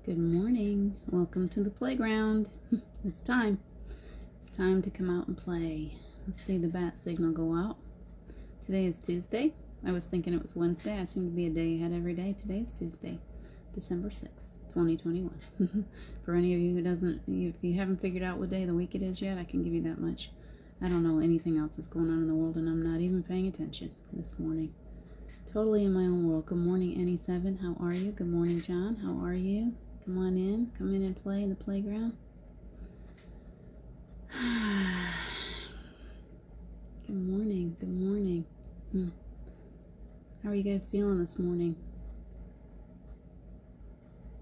Good morning. Welcome to the playground. It's time. It's time to come out and play. Let's see the bat signal go out. Today is Tuesday. I was thinking it was Wednesday. I seem to be a day ahead every day. Today is Tuesday, December 6th, 2021. For any of you who doesn't, if you haven't figured out what day of the week it is yet, I can give you that much. I don't know anything else that's going on in the world, and I'm not even paying attention this morning. Totally in my own world. Good morning, Annie7. How are you? Good morning, John. How are you? Come on in. Come in and play in the playground. Good morning. Good morning. How are you guys feeling this morning?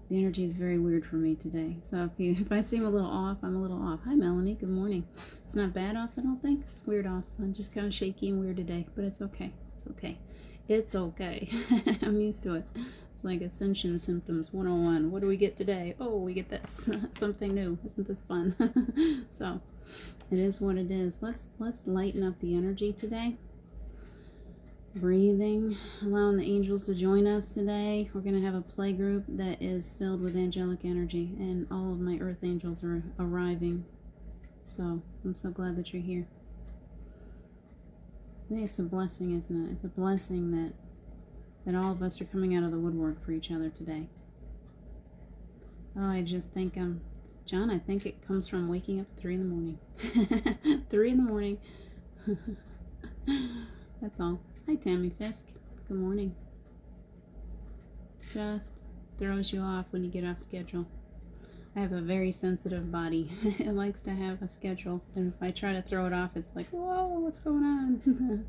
The energy is very weird for me today. So if I seem a little off, I'm a little off. Hi, Melanie. Good morning. It's not bad off, I don't think. It's weird off. I'm just kind of shaky and weird today, but it's okay. It's okay. It's okay. I'm used to it. It's like Ascension Symptoms 101. What do we get today? Oh, we get this. Something new. Isn't this fun? So, it is what it is. Let's lighten up the energy today. Breathing, allowing the angels to join us today. We're going to have a play group that is filled with angelic energy, and all of my earth angels are arriving. So, I'm so glad that you're here. I think it's a blessing, isn't it? It's a blessing that all of us are coming out of the woodwork for each other today. Oh, I just think, John, I think it comes from waking up at 3 in the morning. 3 in the morning. That's all. Hi, Tammy Fisk. Good morning. Just throws you off when you get off schedule. I have a very sensitive body. It likes to have a schedule, and if I try to throw it off, it's like, whoa, what's going on?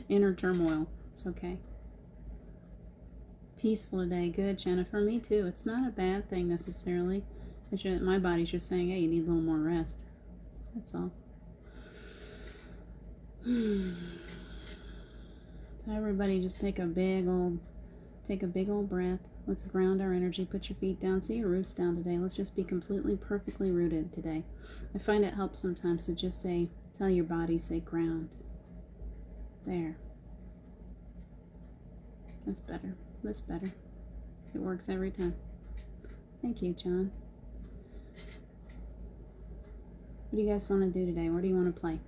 Inner turmoil. It's okay. Peaceful today. Good, Jennifer. Me too. It's not a bad thing necessarily. My body's just saying, hey, you need a little more rest. That's all. So everybody just take a big old breath. Let's ground our energy. Put your feet down. See your roots down today. Let's just be completely, perfectly rooted today. I find it helps sometimes to just tell your body, say ground. There. That's better. That's better. It works every time. Thank you, John. What do you guys want to do today? Where do you want to play?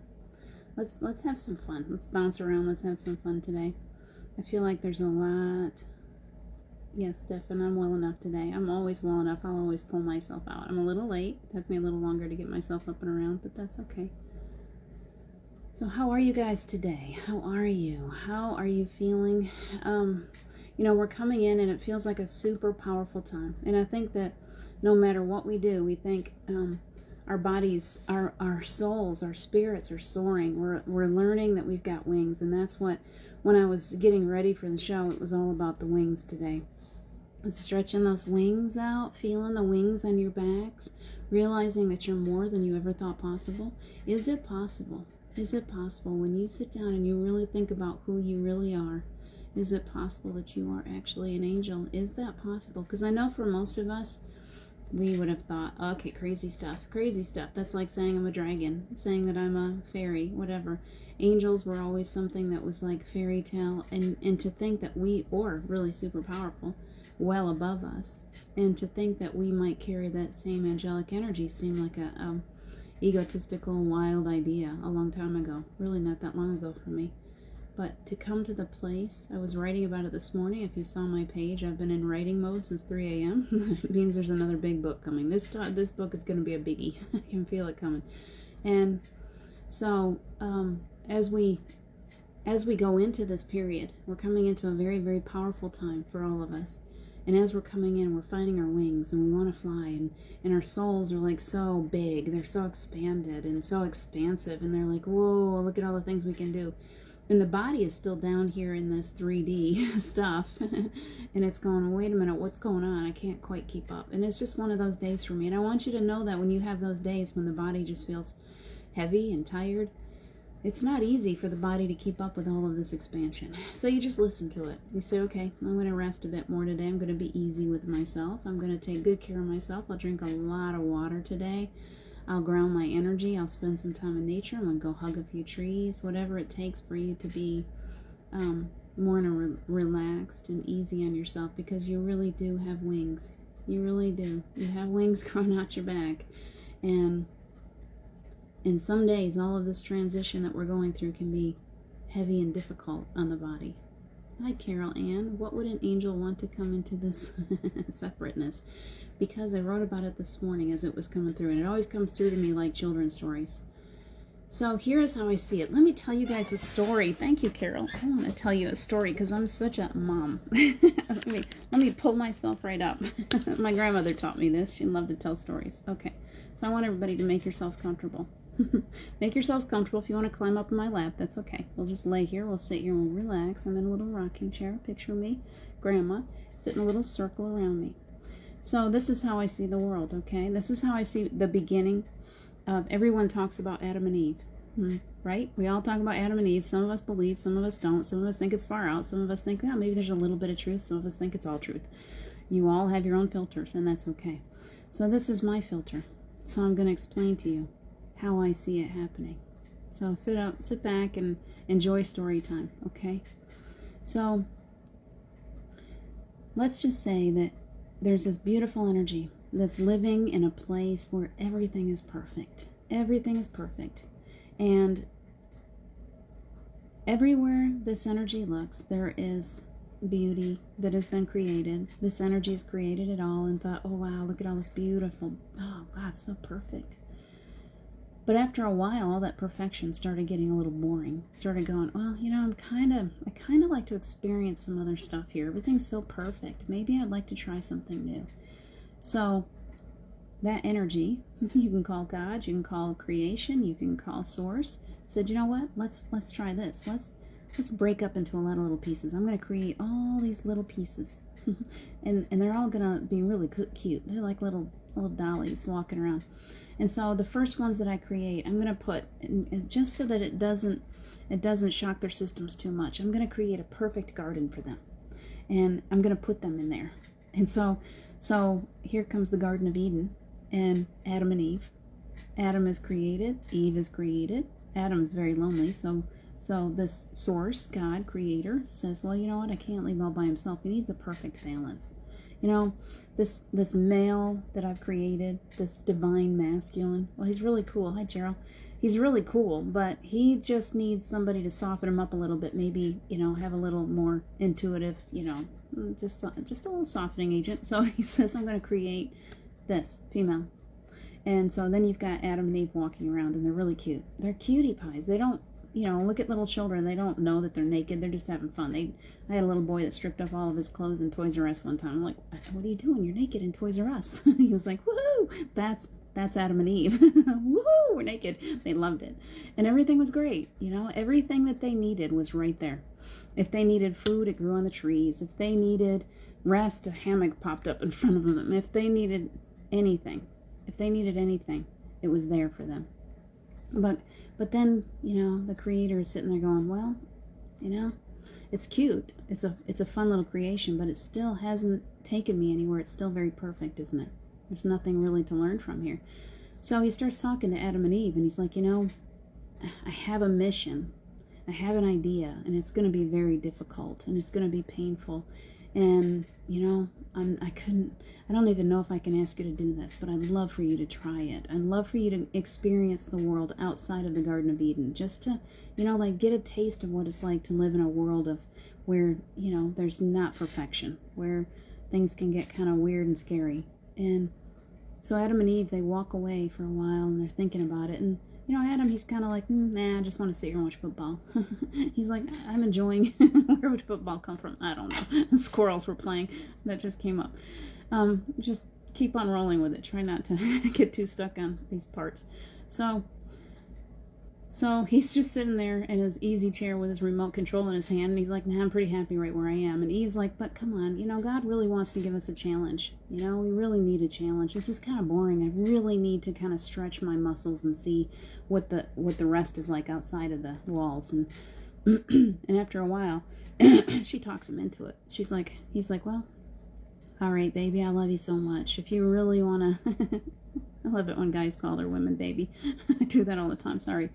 Let's have some fun. Let's bounce around. Let's have some fun today. I feel like there's a lot. Yes, Stefan, I'm well enough today. I'm always well enough. I'll always pull myself out. I'm a little late. It took me a little longer to get myself up and around, but that's okay. So how are you guys today? How are you? How are you feeling? We're coming in and it feels like a super powerful time. And I think that no matter what we do, we think our bodies, our souls, our spirits are soaring. We're learning that we've got wings. And that's what, when I was getting ready for the show, it was all about the wings today. Stretching those wings out, feeling the wings on your backs, realizing that you're more than you ever thought possible. Is it possible? Is it possible when you sit down and you really think about who you really are? Is it possible that you are actually an angel? Is that possible? Because I know for most of us, we would have thought, okay, crazy stuff. That's like saying I'm a dragon, saying that I'm a fairy, whatever. Angels were always something that was like fairy tale, and to think that we are really super powerful, well above us, and to think that we might carry that same angelic energy seemed like a egotistical, wild idea a long time ago. Really not that long ago for me. But to come to the place, I was writing about it this morning. If you saw my page, I've been in writing mode since 3 a.m. It means there's another big book coming. This book is going to be a biggie. I can feel it coming. And so as we go into this period, we're coming into a very, very powerful time for all of us. And as we're coming in, we're finding our wings, and we want to fly, and our souls are like so big. They're so expanded and so expansive, and they're like, whoa, look at all the things we can do. And the body is still down here in this 3D stuff. And it's going, wait a minute, what's going on? I can't quite keep up. And it's just one of those days for me. And I want you to know that when you have those days when the body just feels heavy and tired, it's not easy for the body to keep up with all of this expansion. So you just listen to it. You say, okay, I'm going to rest a bit more today. I'm going to be easy with myself. I'm going to take good care of myself. I'll drink a lot of water today. I'll ground my energy. I'll spend some time in nature. I'm going to go hug a few trees. Whatever it takes for you to be more relaxed and easy on yourself, because you really do have wings. You really do. You have wings growing out your back. And some days, all of this transition that we're going through can be heavy and difficult on the body. Hi, Carol Ann. What would an angel want to come into this separateness? Because I wrote about it this morning as it was coming through, and it always comes through to me like children's stories. So here's how I see it. Let me tell you guys a story. Thank you, Carol. I want to tell you a story because I'm such a mom. let me pull myself right up. My grandmother taught me this. She loved to tell stories. Okay, so I want everybody to make yourselves comfortable. Make yourselves comfortable. If you want to climb up in my lap, that's okay. We'll just lay here. We'll sit here and we'll relax. I'm in a little rocking chair. Picture me, Grandma, sitting in a little circle around me. So this is how I see the world, okay? This is how I see the beginning of, everyone talks about Adam and Eve, right? We all talk about Adam and Eve. Some of us believe, some of us don't. Some of us think it's far out. Some of us think, oh, maybe there's a little bit of truth. Some of us think it's all truth. You all have your own filters, and that's okay. So this is my filter. So I'm going to explain to you how I see it happening. So sit back and enjoy story time, okay? So let's just say that there's this beautiful energy that's living in a place where everything is perfect. Everything is perfect. And everywhere this energy looks, there is beauty that has been created. This energy has created it all and thought, oh wow, look at all this beautiful, oh God, it's so perfect. But after a while, all that perfection started getting a little boring. Started going, well, you know, I kind of like to experience some other stuff here. Everything's so perfect. Maybe I'd like to try something new. So that energy, you can call God, you can call creation, you can call source, said, you know what? Let's try this. Let's break up into a lot of little pieces. I'm going to create all these little pieces, and they're all going to be really cute. They're like little dollies walking around. And so the first ones that I create, I'm going to put, and just so that it doesn't shock their systems too much, I'm going to create a perfect garden for them. And I'm going to put them in there. And so here comes the Garden of Eden and Adam and Eve. Adam is created, Eve is created. Adam is very lonely, so this source, God, creator, says, well, you know what, I can't leave all by himself. He needs a perfect balance. You know, this male that I've created, this divine masculine, well, he's really cool. Hi, Gerald. He's really cool, but he just needs somebody to soften him up a little bit. Maybe, you know, have a little more intuitive, you know, just a little softening agent. So he says, I'm going to create this female. And so then you've got Adam and Eve walking around, and they're really cute. They're cutie pies. They don't, you know, look at little children. They don't know that they're naked. They're just having fun. I had a little boy that stripped off all of his clothes in Toys R Us one time. I'm like, what are you doing? You're naked in Toys R Us. He was like, woohoo! That's Adam and Eve. Woohoo! We're naked. They loved it. And everything was great. You know, everything that they needed was right there. If they needed food, it grew on the trees. If they needed rest, a hammock popped up in front of them. If they needed anything, it was there for them. But then, you know, the creator is sitting there going, well, you know, it's cute. It's a fun little creation, but it still hasn't taken me anywhere. It's still very perfect, isn't it? There's nothing really to learn from here. So he starts talking to Adam and Eve, and he's like, you know, I have a mission. I have an idea, and it's going to be very difficult, and it's going to be painful. And, you know, I don't even know if I can ask you to do this, but I'd love for you to try it. I'd love for you to experience the world outside of the Garden of Eden, just to, you know, like get a taste of what it's like to live in a world of where, you know, there's not perfection, where things can get kind of weird and scary. And so Adam and Eve, they walk away for a while, and they're thinking about it. And, you know, Adam, he's kind of like, nah, I just want to sit here and watch football. He's like, I'm enjoying, where would football come from? I don't know. Squirrels were playing. That just came up. Just keep on rolling with it. Try not to get too stuck on these parts. So he's just sitting there in his easy chair with his remote control in his hand, and he's like, nah, I'm pretty happy right where I am. And Eve's like, but come on, you know, God really wants to give us a challenge. You know, we really need a challenge. This is kind of boring. I really need to kind of stretch my muscles and see what the rest is like outside of the walls. And and after a while, she talks him into it. He's like, well, all right, baby, I love you so much. If you really want to, I love it when guys call their women baby. I do that all the time, sorry.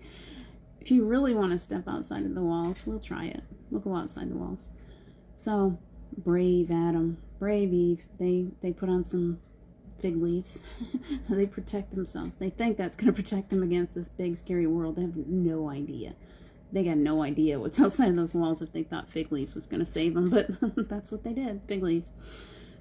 If you really want to step outside of the walls, we'll try it. We'll go outside the walls. So brave Adam, brave Eve, they put on some fig leaves. They protect themselves. They think that's going to protect them against this big, scary world. They have no idea. They got no idea what's outside of those walls if they thought fig leaves was going to save them, but that's what they did, fig leaves.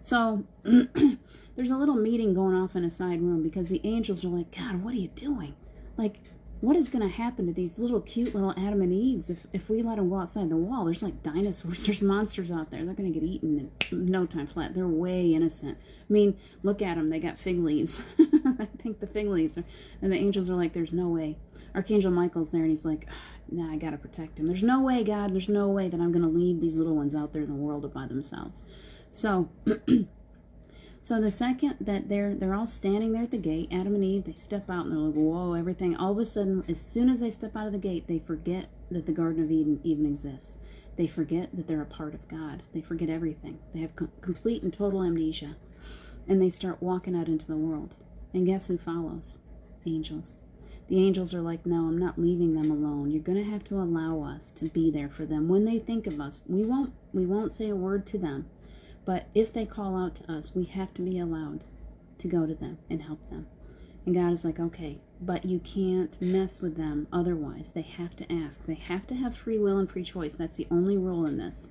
So there's a little meeting going off in a side room because the angels are like, God, what are you doing? Like, what is going to happen to these little cute little Adam and Eves if we let them go outside the wall? There's like dinosaurs, there's monsters out there. They're going to get eaten in no time flat. They're way innocent. I mean, look at them. They got fig leaves. I think the fig leaves are, and the angels are like, there's no way. Archangel Michael's there and he's like, nah, I got to protect him. There's no way, God, there's no way that I'm going to leave these little ones out there in the world by themselves. So, so the second that they're all standing there at the gate, Adam and Eve, they step out and they're like, whoa, everything. All of a sudden, as soon as they step out of the gate, they forget that the Garden of Eden even exists. They forget that they're a part of God. They forget everything. They have complete and total amnesia. And they start walking out into the world. And guess who follows? Angels. The angels are like, no, I'm not leaving them alone. You're going to have to allow us to be there for them. When they think of us, we won't say a word to them. But if they call out to us, we have to be allowed to go to them and help them. And God is like, okay, but you can't mess with them otherwise. They have to ask. They have to have free will and free choice. That's the only rule in this.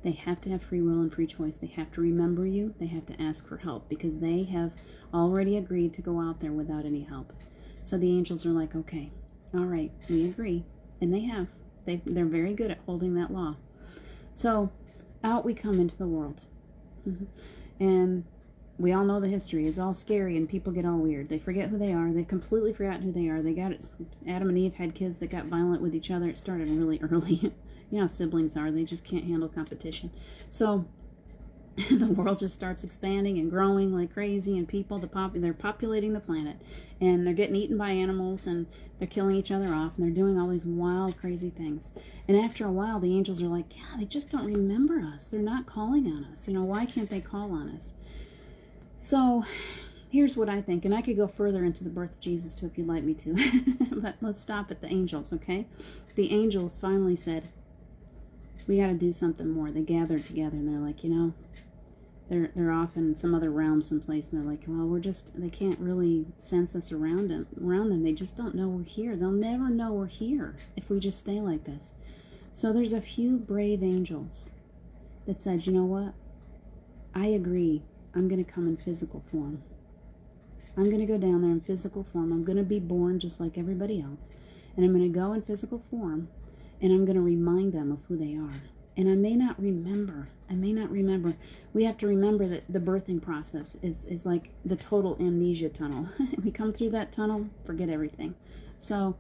They have to have free will and free choice. They have to remember you. They have to ask for help because they have already agreed to go out there without any help. So the angels are like, okay, all right, we agree. And they have. They're very good at holding that law. So out we come into the world. And we all know the history. It's all scary and people get all weird. They forget who they are. They've completely forgotten who they are. Adam and Eve had kids that got violent with each other. It started really early. You know how siblings are. They just can't handle competition. So the world just starts expanding and growing like crazy, and people, they're populating the planet, and they're getting eaten by animals, and they're killing each other off, and they're doing all these wild, crazy things. And after a while, the angels are like, yeah, they just don't remember us. They're not calling on us. You know, why can't they call on us? So here's what I think, and I could go further into the birth of Jesus too if you'd like me to, but let's stop at the angels, okay? The angels finally said, we got to do something more. They gathered together, and they're like, you know, they're off in some other realm someplace, and they're like, well, they can't really sense us around them. They just don't know we're here. They'll never know we're here if we just stay like this. So there's a few brave angels that said, you know what? I agree. I'm going to come in physical form. I'm going to go down there in physical form. I'm going to be born just like everybody else. And I'm going to go in physical form, and I'm going to remind them of who they are. And I may not remember. We have to remember that the birthing process is like the total amnesia tunnel. We come through that tunnel, forget everything. So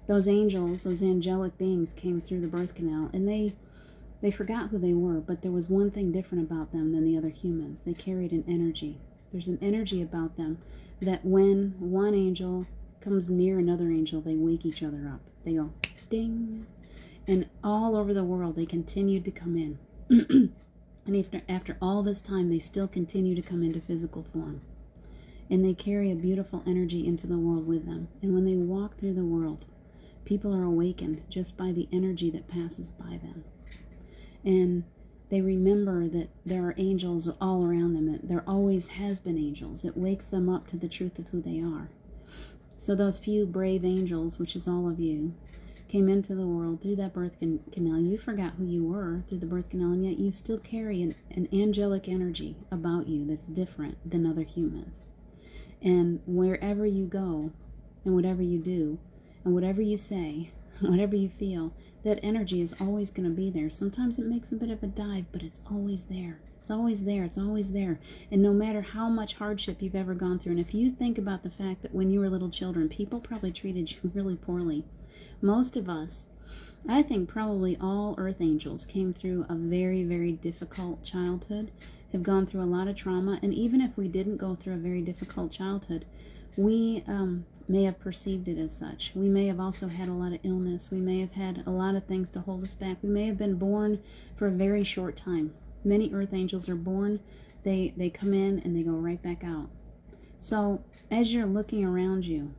those angels, those angelic beings came through the birth canal, and they forgot who they were, but there was one thing different about them than the other humans. They carried an energy. There's an energy about them that when one angel comes near another angel, they wake each other up. They go, ding. And all over the world, they continued to come in. And after all this time, they still continue to come into physical form. And they carry a beautiful energy into the world with them. And when they walk through the world, people are awakened just by the energy that passes by them. And they remember that there are angels all around them. There always has been angels. It wakes them up to the truth of who they are. So those few brave angels, which is all of you, came into the world through that birth canal. You forgot who you were through the birth canal, and yet you still carry an angelic energy about you that's different than other humans. And wherever you go, and whatever you do, and whatever you say, whatever you feel, that energy is always going to be there. Sometimes it makes a bit of a dive, but it's always there. It's always there. It's always there. And no matter how much hardship you've ever gone through, and if you think about the fact that when you were little children, people probably treated you really poorly. Most of us, I think probably all earth angels came through a very, very difficult childhood, have gone through a lot of trauma, and even if we didn't go through a very difficult childhood, we may have perceived it as such. We may have also had a lot of illness. We may have had a lot of things to hold us back. We may have been born for a very short time. Many earth angels are born, they come in and they go right back out. So as you're looking around you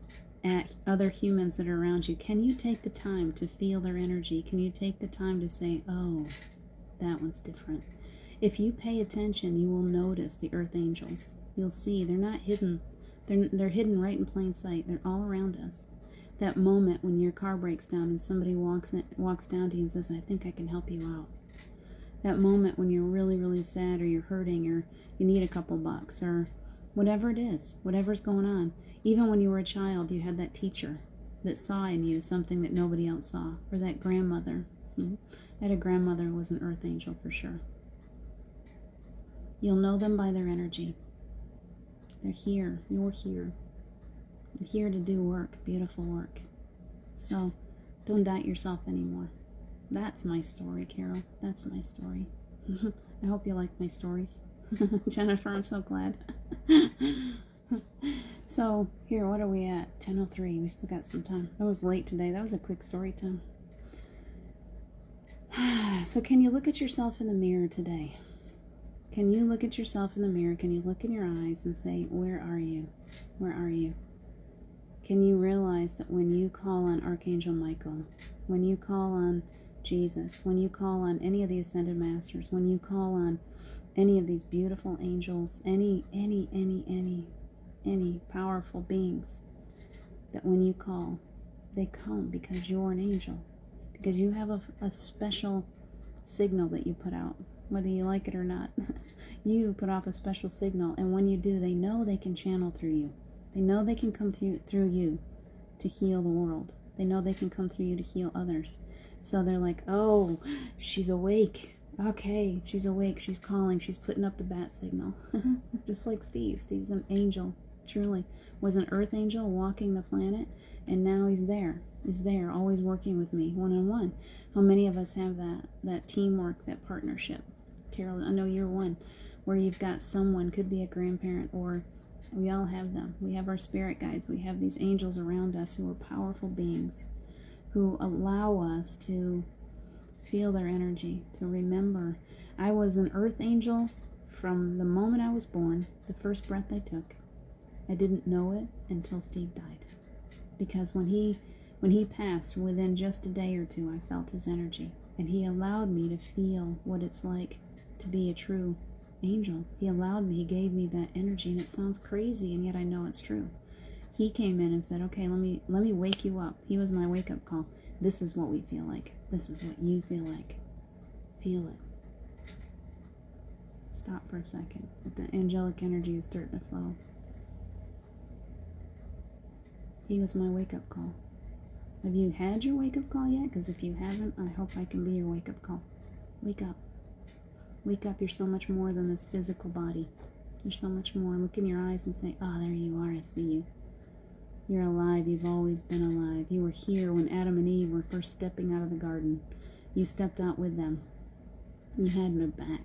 at other humans that are around you, can you take the time to feel their energy? Can you take the time to say, oh, that one's different? If you pay attention, you will notice the earth angels. You'll see they're not hidden. They're hidden right in plain sight. They're all around us. That moment when your car breaks down and somebody walks down to you and says, I think I can help you out. That moment when you're really, really sad, or you're hurting, or you need a couple bucks, or whatever it is, whatever's going on. Even when you were a child, you had that teacher that saw in you something that nobody else saw, or that grandmother. I had a grandmother who was an earth angel for sure. You'll know them by their energy. They're here. You're here. You're here to do work, beautiful work. So don't doubt yourself anymore. That's my story, Carol. That's my story. I hope you like my stories. Jennifer, I'm so glad. So, here, what are we at? 10:03. We still got some time. That was late today. That was a quick story time. So, can you look at yourself in the mirror today? Can you look at yourself in the mirror? Can you look in your eyes and say, where are you? Where are you? Can you realize that when you call on Archangel Michael, when you call on Jesus, when you call on any of the Ascended Masters, when you call on any of these beautiful angels, any powerful beings, that when you call, they come because you're an angel, because you have a special signal that you put out, whether you like it or not. You put off a special signal, and when you do, they know they can channel through you. They know they can come through you to heal the world. They know they can come through you to heal others. So they're like, oh, she's awake. Okay, she's awake. She's calling. She's putting up the bat signal. Just like Steve. Steve's an angel. Truly. Was an earth angel walking the planet. And now he's there. He's there, always working with me, one-on-one. How many of us have that teamwork, that partnership? Carol, I know you're one. Where you've got someone, could be a grandparent, or we all have them. We have our spirit guides. We have these angels around us who are powerful beings, who allow us to feel their energy, to remember. I was an earth angel from the moment I was born, the first breath I took. I didn't know it until Steve died. Because when he passed, within just a day or two, I felt his energy. And he allowed me to feel what it's like to be a true angel. He allowed me, he gave me that energy, and it sounds crazy, and yet I know it's true. He came in and said, okay, let me wake you up. He was my wake-up call. This is what we feel like. This is what you feel like. Feel it. Stop for a second. The angelic energy is starting to flow. He was my wake-up call. Have you had your wake-up call yet? Because if you haven't, I hope I can be your wake-up call. Wake up. Wake up. You're so much more than this physical body. You're so much more. Look in your eyes and say, oh, there you are. I see you. You're alive. You've always been alive. You were here when Adam and Eve were first stepping out of the garden. You stepped out with them. You had their back.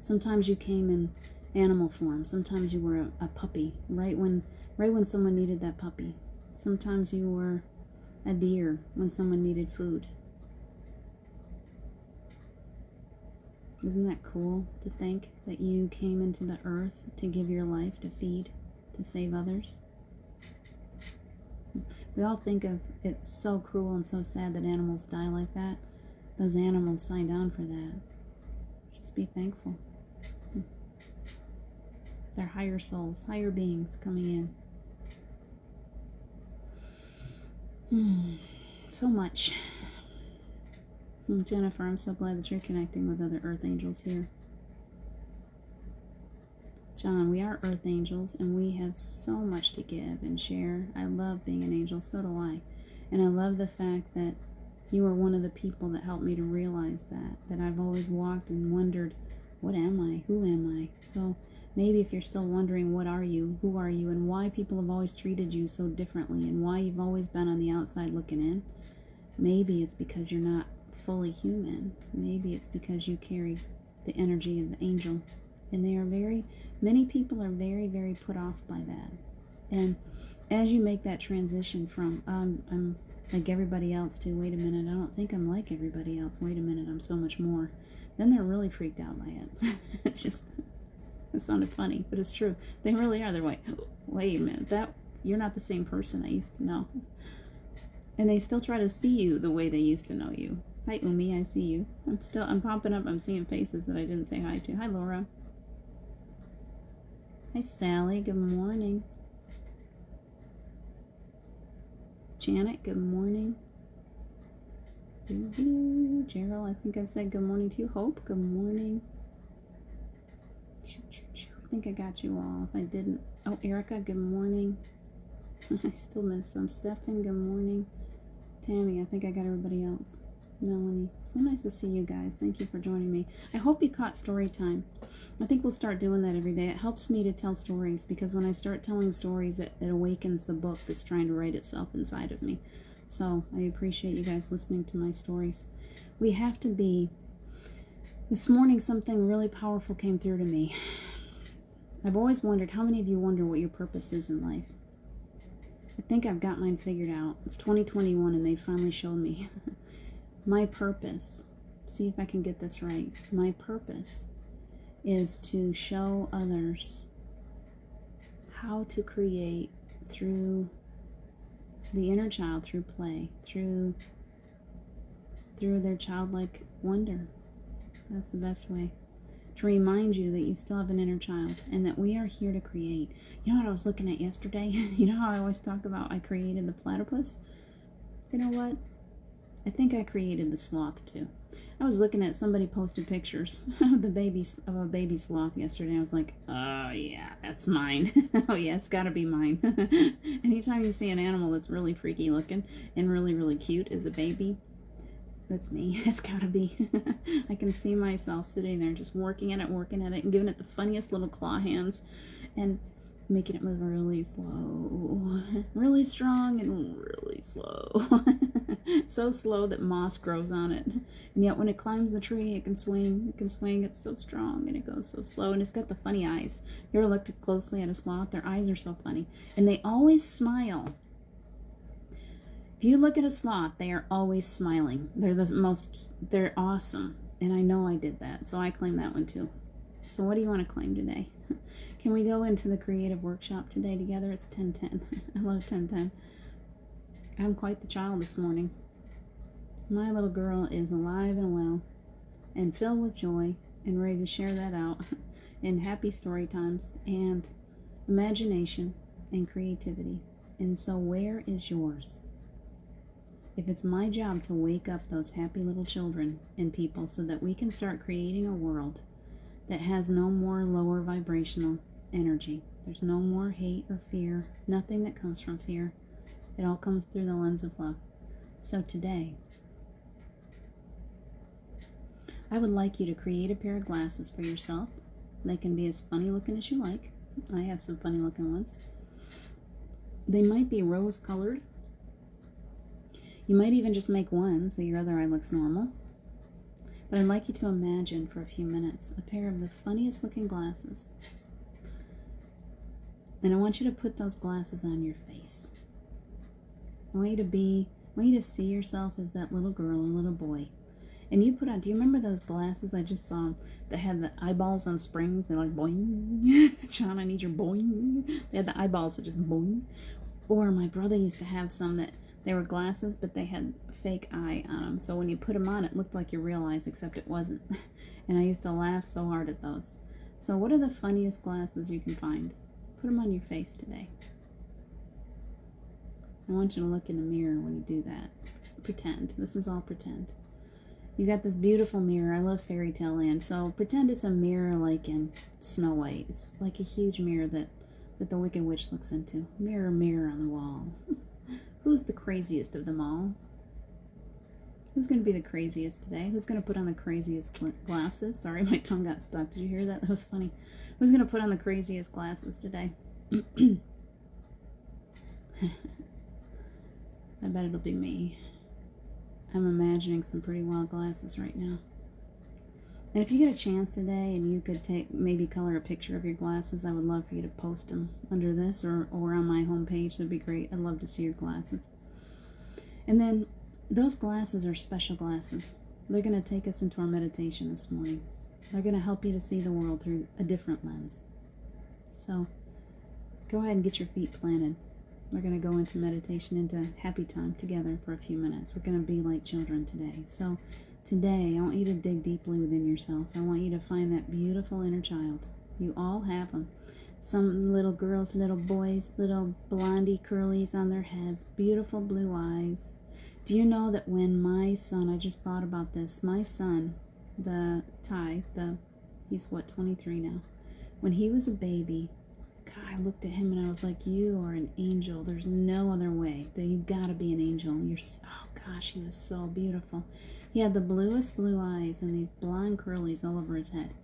Sometimes you came in animal form. Sometimes you were a puppy, right when someone needed that puppy. Sometimes you were a deer when someone needed food. Isn't that cool to think that you came into the earth to give your life, to feed, to save others? We all think of it's so cruel and so sad that animals die like that. Those animals signed on for that. Just be thankful. They're higher souls, higher beings coming in. So much. Jennifer, I'm so glad that you're connecting with other earth angels here. John, we are earth angels, and we have so much to give and share. I love being an angel, so do I. And I love the fact that you are one of the people that helped me to realize that I've always walked and wondered, what am I? Who am I? So maybe if you're still wondering, what are you? Who are you? And why people have always treated you so differently, and why you've always been on the outside looking in, maybe it's because you're not fully human. Maybe it's because you carry the energy of the angel. And many people are very, very put off by that. And as you make that transition from, I'm like everybody else, to, wait a minute, I don't think I'm like everybody else, wait a minute, I'm so much more, then they're really freaked out by it. It sounded funny, but it's true. They really are. They're like, wait a minute, you're not the same person I used to know. And they still try to see you the way they used to know you. Hi, Umi. I see you. I'm popping up. I'm seeing faces that I didn't say hi to. Hi, Laura. Hi, Sally. Good morning. Janet, good morning. Gerald, I think I said good morning to you. Hope, good morning. I think I got you all. If I didn't. Oh, Erica, good morning. I still miss some. Stefan, good morning. Tammy, I think I got everybody else. Melanie, so nice to see you guys. Thank you for joining me. I hope you caught story time. I think we'll start doing that every day. It helps me to tell stories because when I start telling stories, it awakens the book that's trying to write itself inside of me. So I appreciate you guys listening to my stories. We have to be. This morning, something really powerful came through to me. I've always wondered, how many of you wonder what your purpose is in life? I think I've got mine figured out. It's 2021 and they finally showed me. My purpose, see if I can get this right. My purpose is to show others how to create through the inner child, through play, through their childlike wonder. That's the best way. To remind you that you still have an inner child and that we are here to create. You know what I was looking at yesterday? You know how I always talk about I created the platypus? You know what? I think I created the sloth too. I was looking at somebody posted pictures of a baby sloth yesterday. I was like, oh yeah, that's mine. Oh yeah, it's gotta be mine. Anytime you see an animal that's really freaky looking and really, really cute as a baby, that's me. It's gotta be. I can see myself sitting there just working at it, and giving it the funniest little claw hands and making it move really slow, really strong and really slow. So slow that moss grows on it. And yet when it climbs the tree, it can swing. It's so strong and it goes so slow. And it's got the funny eyes. You ever looked closely at a sloth? Their eyes are so funny. And they always smile. If you look at a sloth, they are always smiling. They're awesome. And I know I did that, so I claim that one too. So what do you want to claim today? Can we go into the creative workshop today together? It's 10:10. I love 10:10. I'm quite the child this morning. My little girl is alive and well and filled with joy and ready to share that out in happy story times and imagination and creativity. And so where is yours? If it's my job to wake up those happy little children and people so that we can start creating a world that has no more lower vibrational energy. There's no more hate or fear, nothing that comes from fear. It all comes through the lens of love. So today, I would like you to create a pair of glasses for yourself. They can be as funny looking as you like. I have some funny looking ones. They might be rose colored. You might even just make one so your other eye looks normal. But I'd like you to imagine for a few minutes a pair of the funniest looking glasses. And I want you to put those glasses on your face. I want you to see yourself as that little girl or little boy. And you put on, do you remember those glasses I just saw that had the eyeballs on springs? They're like boing. John, I need your boing. They had the eyeballs that just boing. Or my brother used to have some that they were glasses, but they had a fake eye on them. So when you put them on, it looked like your real eyes, except it wasn't. And I used to laugh so hard at those. So what are the funniest glasses you can find? Put them on your face today. I want you to look in the mirror when you do that. Pretend. This is all pretend. You got this beautiful mirror. I love fairy tale land. So pretend it's a mirror like in Snow White. It's like a huge mirror that the Wicked Witch looks into. Mirror, mirror on the wall. Who's the craziest of them all? Who's going to be the craziest today? Who's going to put on the craziest glasses? Sorry, my tongue got stuck. Did you hear that? That was funny. Who's going to put on the craziest glasses today? I bet it'll be me. I'm imagining some pretty wild glasses right now. And if you get a chance today and you could maybe color a picture of your glasses, I would love for you to post them under this or on my homepage. That'd be great. I'd love to see your glasses. And then those glasses are special glasses. They're going to take us into our meditation this morning. They're going to help you to see the world through a different lens. So go ahead and get your feet planted. We're going to go into meditation, into happy time together for a few minutes. We're going to be like children today. So today, I want you to dig deeply within yourself. I want you to find that beautiful inner child. You all have them. Some little girls, little boys, little blondie curlies on their heads, beautiful blue eyes. Do you know that when my son, I just thought about this, my son, the Ty, he's what, 23 now. When he was a baby, God, I looked at him and I was like, you are an angel. There's no other way. That you've got to be an angel. Oh gosh, he was so beautiful. He had the bluest blue eyes and these blonde curlies all over his head.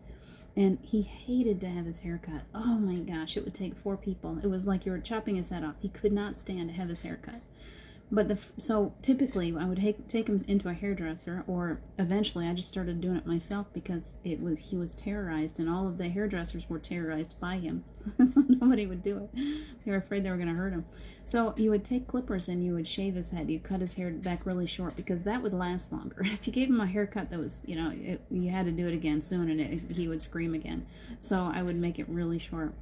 And he hated to have his hair cut. Oh my gosh, it would take 4 people. It was like you were chopping his head off. He could not stand to have his hair cut. But so typically I would take him into a hairdresser, or eventually I just started doing it myself because he was terrorized, and all of the hairdressers were terrorized by him. So nobody would do it. They were afraid they were going to hurt him. So you would take clippers and you would shave his head. You'd cut his hair back really short because that would last longer. If you gave him a haircut that was, you had to do it again soon, and he would scream again. So I would make it really short.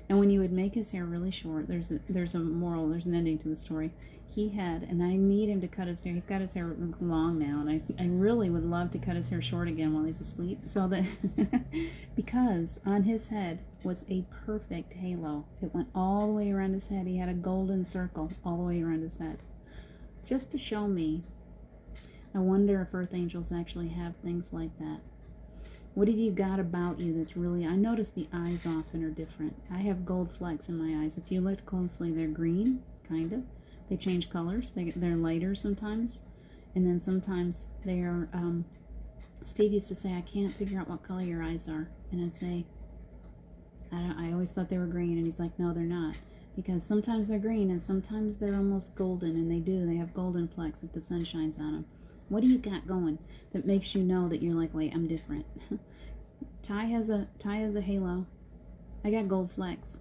And when you would make his hair really short, there's a moral, there's an ending to the story. And I need him to cut his hair. He's got his hair long now, and I really would love to cut his hair short again while he's asleep. So that, because on his head was a perfect halo. It went all the way around his head. He had a golden circle all the way around his head. Just to show me, I wonder if earth angels actually have things like that. What have you got about you that's really... I notice the eyes often are different. I have gold flecks in my eyes. If you look closely, they're green, kind of. They change colors. They're lighter sometimes. And then sometimes they are... Steve used to say, I can't figure out what color your eyes are. And I'd say, I always thought they were green. And he's like, no, they're not. Because sometimes they're green and sometimes they're almost golden. And they have golden flecks if the sun shines on them. What do you got going that makes you know that you're like, wait, I'm different? Ty has a halo. I got gold flecks.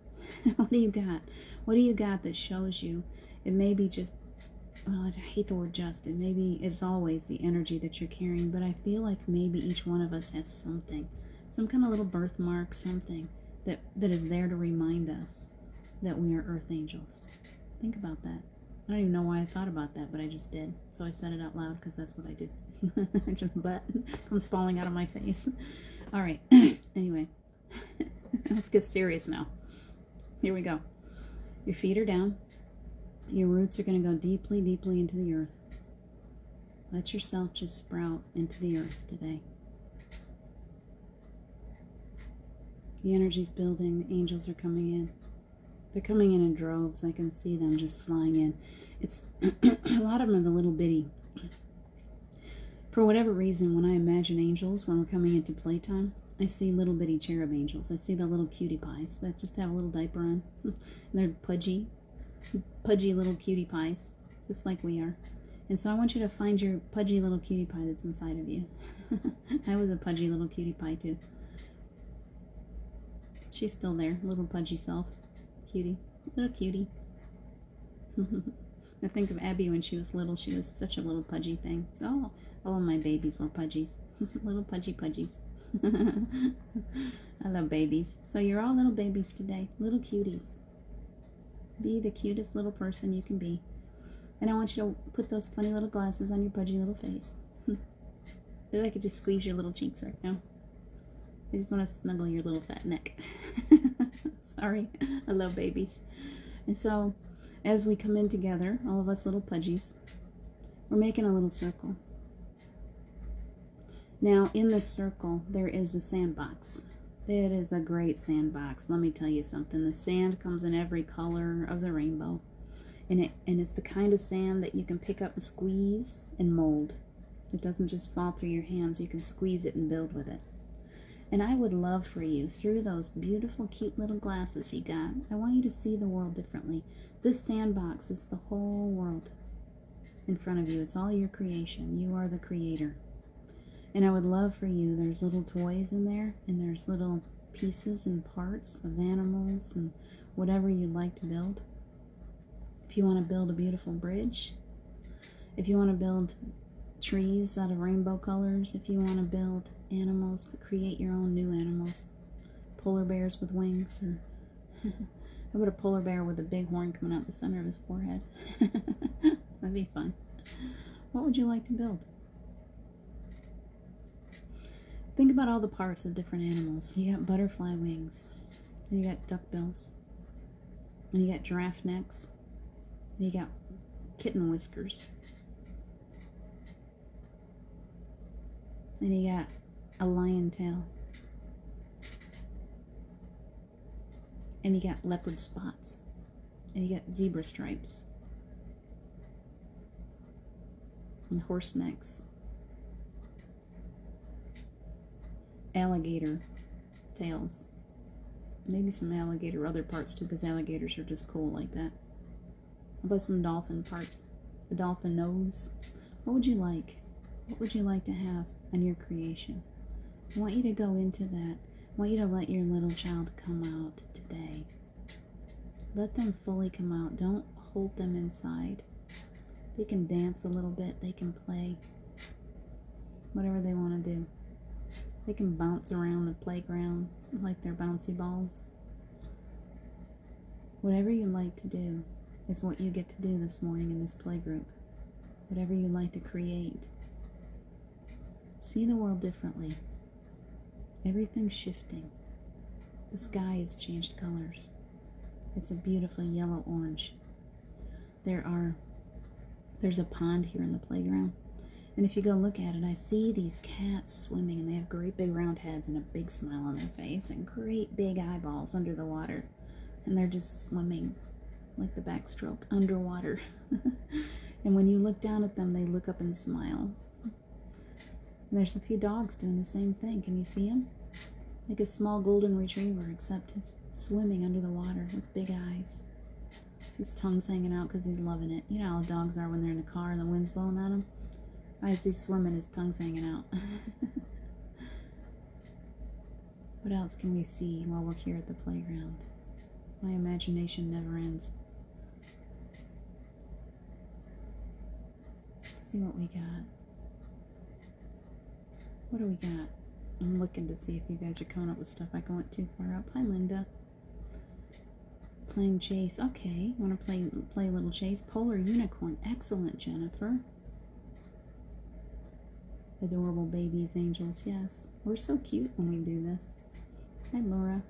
What do you got? What do you got that shows you? It may be just, well, I hate the word just. Maybe it's always the energy that you're carrying, but I feel like maybe each one of us has something, some kind of little birthmark, something that is there to remind us that we are earth angels. Think about that. I don't even know why I thought about that, but I just did. So I said it out loud because that's what I do. Just butt comes falling out of my face. All right. Anyway, let's get serious now. Here we go. Your feet are down. Your roots are going to go deeply, deeply into the earth. Let yourself just sprout into the earth today. The energy's building. The angels are coming in. They're coming in droves. I can see them just flying in. It's a lot of them are the little bitty. For whatever reason, when I imagine angels, when we're coming into playtime, I see little bitty cherub angels. I see the little cutie pies that just have a little diaper on. And they're pudgy little cutie pies, just like we are. And so I want you to find your pudgy little cutie pie that's inside of you. I was a pudgy little cutie pie too. She's still there, little pudgy self. Cutie. Little cutie. I think of Abby when she was little. She was such a little pudgy thing. So all of my babies were pudgies. Little pudgy pudgies. I love babies. So you're all little babies today. Little cuties. Be the cutest little person you can be. And I want you to put those funny little glasses on your pudgy little face. Maybe I could just squeeze your little cheeks right now. I just want to snuggle your little fat neck. Sorry, I love babies. And so, as we come in together, all of us little pudgies, we're making a little circle. Now, in this circle, there is a sandbox. It is a great sandbox. Let me tell you something. The sand comes in every color of the rainbow. And it's the kind of sand that you can pick up and squeeze and mold. It doesn't just fall through your hands. You can squeeze it and build with it. And I would love for you, through those beautiful, cute little glasses you got, I want you to see the world differently. This sandbox is the whole world in front of you. It's all your creation. You are the creator. And I would love for you, there's little toys in there, and there's little pieces and parts of animals and whatever you'd like to build. If you want to build a beautiful bridge, if you want to build trees out of rainbow colors, if you want to build animals, but create your own new animals, polar bears with wings, or How about a polar bear with a big horn coming out the center of his forehead? That'd be fun. What would you like to build? Think about all the parts of different animals. You got butterfly wings, and you got duck bills, and you got giraffe necks, and you got kitten whiskers, and you got a lion tail, and you got leopard spots, and you got zebra stripes, and horse necks, alligator tails, maybe some alligator other parts too, because alligators are just cool like that. How about some dolphin parts? The dolphin nose. What would you like? What would you like to have on your creation? I want you to go into that. I want you to let your little child come out today. Let them fully come out. Don't hold them inside. They can dance a little bit. They can play. Whatever they want to do. They can bounce around the playground like they're bouncy balls. Whatever you like to do is what you get to do this morning in this playgroup. Whatever you like to create. See the world differently. Everything's shifting. The sky has changed colors. It's a beautiful yellow-orange. There's a pond here in the playground. And if you go look at it, I see these cats swimming, and they have great big round heads and a big smile on their face and great big eyeballs under the water. And they're just swimming like the backstroke underwater. And when you look down at them, they look up and smile. And there's a few dogs doing the same thing. Can you see them? Like a small golden retriever, except it's swimming under the water with big eyes. His tongue's hanging out because he's loving it. You know how dogs are when they're in the car and the wind's blowing at them? As he's swimming, his tongue's hanging out. What else can we see while we're here at the playground? My imagination never ends. Let's see what we got. What do we got? I'm looking to see if you guys are coming up with stuff. I went too far up. Hi, Linda. Playing chase. Okay, want to play a little chase. Polar unicorn. Excellent, Jennifer. Adorable babies, angels. Yes, we're so cute when we do this. Hi, Laura.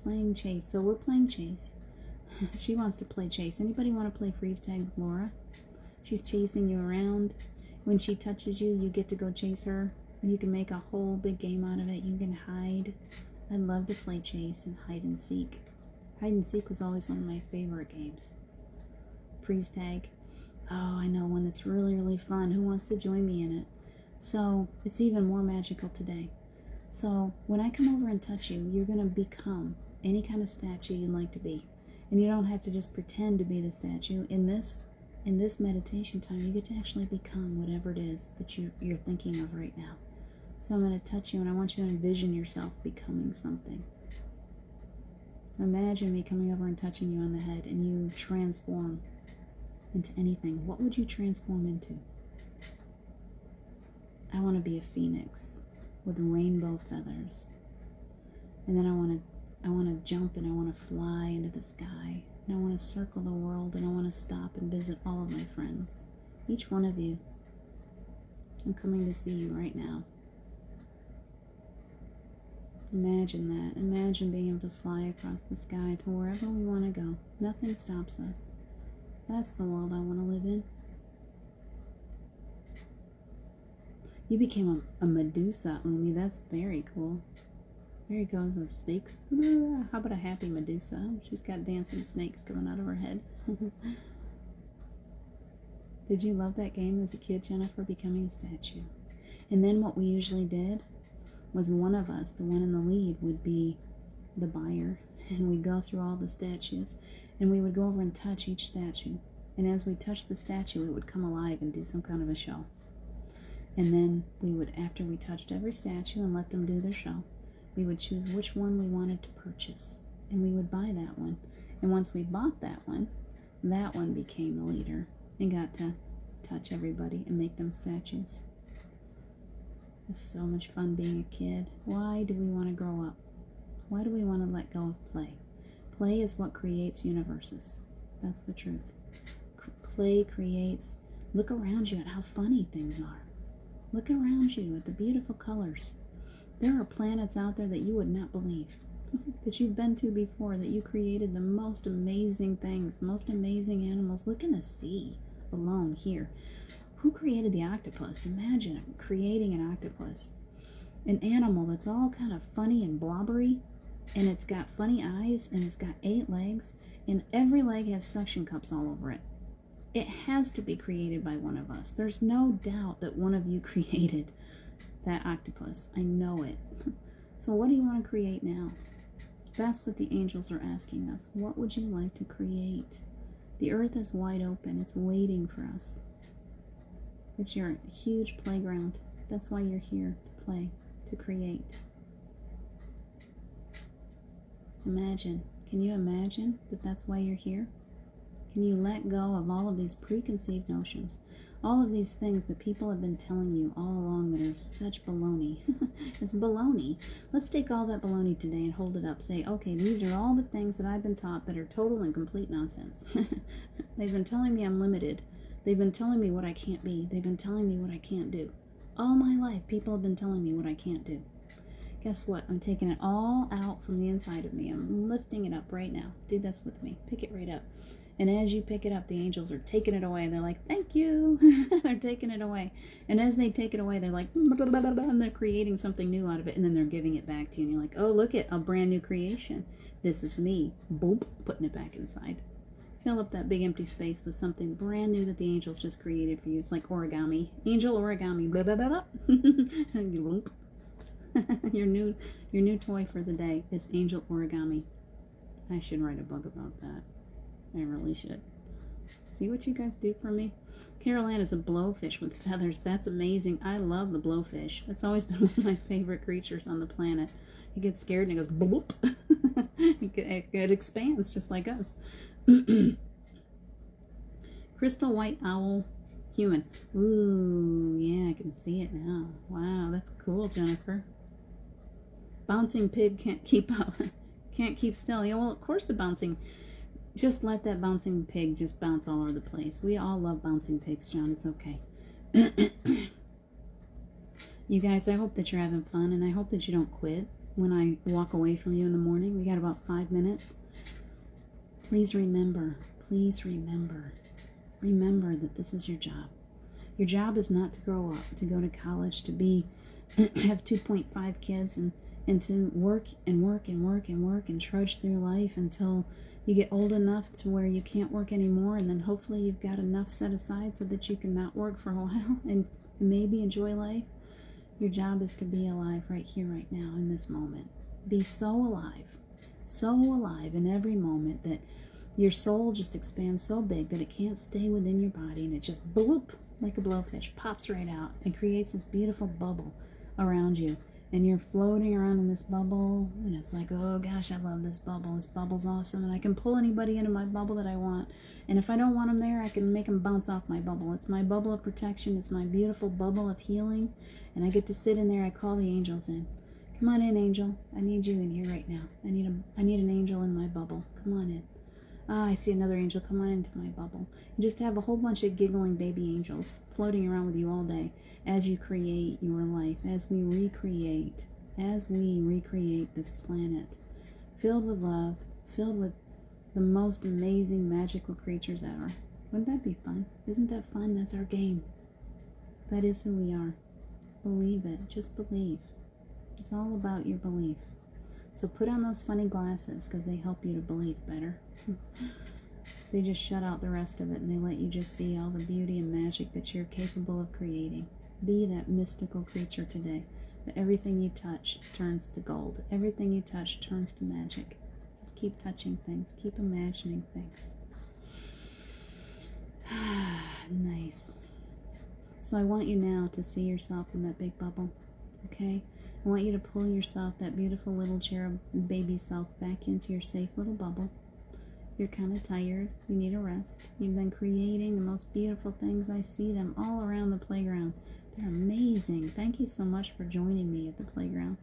Playing chase. So we're playing chase. She wants to play chase. Anybody want to play freeze tag with Laura? She's chasing you around. When she touches you, you get to go chase her. And you can make a whole big game out of it. You can hide. I love to play chase and hide and seek. Hide and seek was always one of my favorite games. Freeze tag. Oh, I know one that's really, really fun. Who wants to join me in it? So it's even more magical today. So when I come over and touch you, you're going to become any kind of statue you'd like to be. And you don't have to just pretend to be the statue. In this meditation time, you get to actually become whatever it is that you're thinking of right now. So I'm going to touch you, and I want you to envision yourself becoming something. Imagine me coming over and touching you on the head, and you transform into anything. What would you transform into? I want to be a phoenix with rainbow feathers. And then I want to jump, and I want to fly into the sky. And I want to circle the world, and I want to stop and visit all of my friends. Each one of you. I'm coming to see you right now. Imagine that. Imagine being able to fly across the sky to wherever we want to go. Nothing stops us. That's the world I want to live in. You became a Medusa, Umi. That's very cool. Very cool. The snakes. How about a happy Medusa? She's got dancing snakes coming out of her head. Did you love that game as a kid, Jennifer, becoming a statue? And then what we usually did was one of us, the one in the lead, would be the buyer, and we'd go through all the statues, and we would go over and touch each statue. And as we touched the statue, it would come alive and do some kind of a show. And then we would, after we touched every statue and let them do their show, we would choose which one we wanted to purchase, and we would buy that one. And once we bought that one became the leader and got to touch everybody and make them statues. It's so much fun being a kid. Why do we want to grow up? Why do we want to let go of play? Play is what creates universes. That's the truth. Play creates. Look around you at how funny things are. Look around you at the beautiful colors. There are planets out there that you would not believe, that you've been to before, that you created the most amazing things, the most amazing animals. Look in the sea alone here. Who created the octopus? Imagine creating an octopus. An animal that's all kind of funny and blobbery, and it's got funny eyes, and it's got 8 legs, and every leg has suction cups all over it. It has to be created by one of us. There's no doubt that one of you created that octopus. I know it. So what do you want to create now? That's what the angels are asking us. What would you like to create? The earth is wide open. It's waiting for us. It's your huge playground. That's why you're here, to play, to create. Imagine. Can you imagine that that's why you're here? Can you let go of all of these preconceived notions? All of these things that people have been telling you all along that are such baloney. It's baloney. Let's take all that baloney today and hold it up. Say, okay, these are all the things that I've been taught that are total and complete nonsense. They've been telling me I'm limited. They've been telling me what I can't be. They've been telling me what I can't do. All my life, people have been telling me what I can't do. Guess what? I'm taking it all out from the inside of me. I'm lifting it up right now. Do this with me. Pick it right up. And as you pick it up, the angels are taking it away. They're like, thank you. They're taking it away. And as they take it away, they're like, and they're creating something new out of it. And then they're giving it back to you. And you're like, oh, look at a brand new creation. This is me. Boop, putting it back inside. Fill up that big empty space with something brand new that the angels just created for you. It's like origami. Angel origami. Blah, blah, blah, blah. Your new toy for the day is angel origami. I should write a book about that. I really should. See what you guys do for me? Carol Ann is a blowfish with feathers. That's amazing. I love the blowfish. It's always been one of my favorite creatures on the planet. It gets scared and it goes bloop. It expands just like us. Crystal white owl human. Ooh, yeah, I can see it now. Wow, that's cool, Jennifer. Bouncing pig can't keep up. Can't keep still. Yeah, well, of course the bouncing. Just let that bouncing pig just bounce all over the place. We all love bouncing pigs, John. It's okay. You guys, I hope that you're having fun, and I hope that you don't quit when I walk away from you in the morning. We got about 5 minutes. Please remember that this is your job. Your job is not to grow up, to go to college, to be have 2.5 kids, and to work and trudge through life until you get old enough to where you can't work anymore, and then hopefully you've got enough set aside so that you can not work for a while and maybe enjoy life. Your job is to be alive right here, right now, in this moment. Be so alive in every moment that your soul just expands so big that it can't stay within your body, and it just bloop, like a blowfish, pops right out and creates this beautiful bubble around you. And you're floating around in this bubble, and it's like, oh gosh, I love this bubble. This bubble's awesome, and I can pull anybody into my bubble that I want. And if I don't want them there, I can make them bounce off my bubble. It's my bubble of protection. It's my beautiful bubble of healing, and I get to sit in there. I call the angels in. Come on in, angel. I need you in here right now. I need an angel in my bubble. Come on in. Ah, I see another angel. Come on into my bubble. And just have a whole bunch of giggling baby angels floating around with you all day as you create your life, as we recreate this planet filled with love, filled with the most amazing magical creatures ever. Wouldn't that be fun? Isn't that fun? That's our game. That is who we are. Believe it. Just believe. It's all about your belief. So put on those funny glasses because they help you to believe better. They just shut out the rest of it and they let you just see all the beauty and magic that you're capable of creating. Be that mystical creature today. That everything you touch turns to gold. Everything you touch turns to magic. Just keep touching things. Keep imagining things. Nice. So I want you now to see yourself in that big bubble. Okay? I want you to pull yourself, that beautiful little cherub baby self, back into your safe little bubble. You're kind of tired. You need a rest. You've been creating the most beautiful things. I see them all around the playground. They're amazing. Thank you so much for joining me at the playground.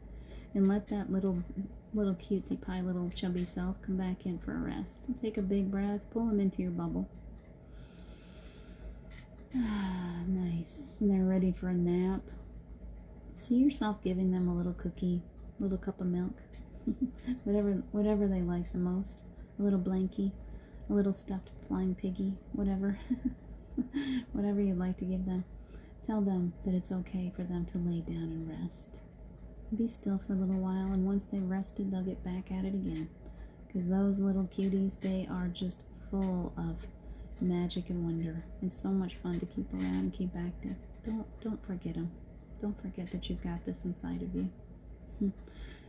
And let that little little cutesy pie, little chubby self, come back in for a rest. And take a big breath, pull them into your bubble. Ah, nice. And they're ready for a nap. See yourself giving them a little cookie, a little cup of milk, whatever they like the most. A little blankie, a little stuffed flying piggy, whatever. Whatever you'd like to give them. Tell them that it's okay for them to lay down and rest. Be still for a little while, and once they've rested, they'll get back at it again. Because those little cuties, they are just full of magic and wonder. It's so much fun to keep around and keep active. Don't forget them. Don't forget that you've got this inside of you.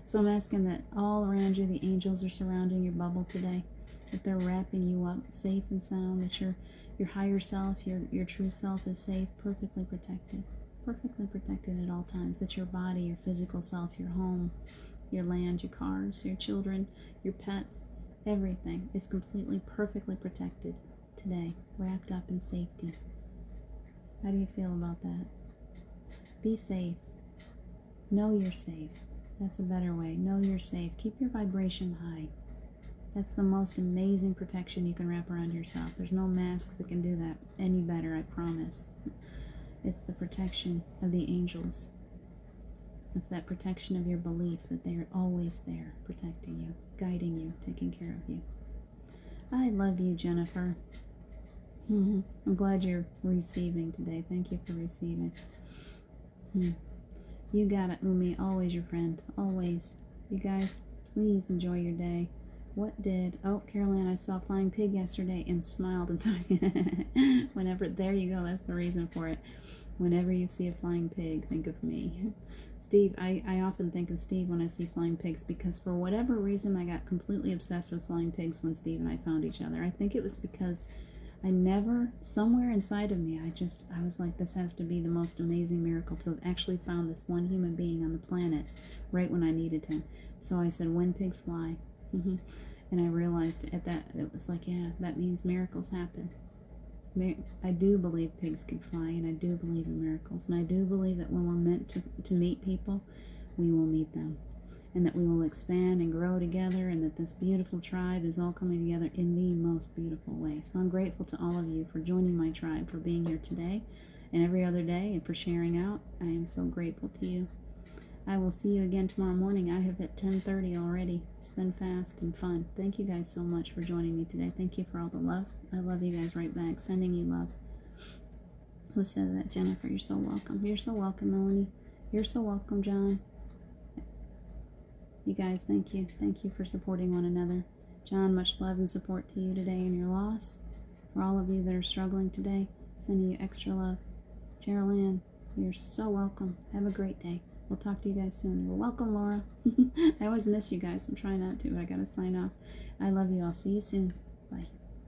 So I'm asking that all around you, the angels are surrounding your bubble today. That they're wrapping you up safe and sound. That your higher self, your true self is safe, perfectly protected. Perfectly protected at all times. That your body, your physical self, your home, your land, your cars, your children, your pets, everything is completely, perfectly protected today, wrapped up in safety. How do you feel about that? Be safe. Know you're safe. That's a better way. Know you're safe. Keep your vibration high. That's the most amazing protection you can wrap around yourself. There's no mask that can do that any better, I promise. It's the protection of the angels. It's that protection of your belief that they're always there, protecting you, guiding you, taking care of you. I love you, Jennifer. I'm glad you're receiving today. Thank you for receiving. You got it, Umi. Always your friend. Always. You guys, please enjoy your day. Oh, Caroline, I saw a flying pig yesterday and smiled and thought, whenever, there you go, that's the reason for it. Whenever you see a flying pig, think of me. Steve, I often think of Steve when I see flying pigs, because for whatever reason I got completely obsessed with flying pigs when Steve and I found each other. I think it was because somewhere inside of me, I was like, this has to be the most amazing miracle to have actually found this one human being on the planet right when I needed him. So I said, when pigs fly. And I realized at that, it was like, yeah, that means miracles happen. I do believe pigs can fly, and I do believe in miracles, and I do believe that when we're meant to meet people, we will meet them, and that we will expand and grow together, and that this beautiful tribe is all coming together in the most beautiful way. So I'm grateful to all of you for joining my tribe, for being here today and every other day, and for sharing out. I am so grateful to you. I will see you again tomorrow morning. I have hit 10:30 already. It's been fast and fun. Thank you guys so much for joining me today. Thank you for all the love. I love you guys right back. Sending you love. Who said that? Jennifer, you're so welcome. You're so welcome, Melanie. You're so welcome, John. You guys, thank you. Thank you for supporting one another. John, much love and support to you today in your loss. For all of you that are struggling today, sending you extra love. Geraldine, you're so welcome. Have a great day. We'll talk to you guys soon. You're welcome, Laura. I always miss you guys. I'm trying not to, but I gotta sign off. I love you. I'll see you soon. Bye.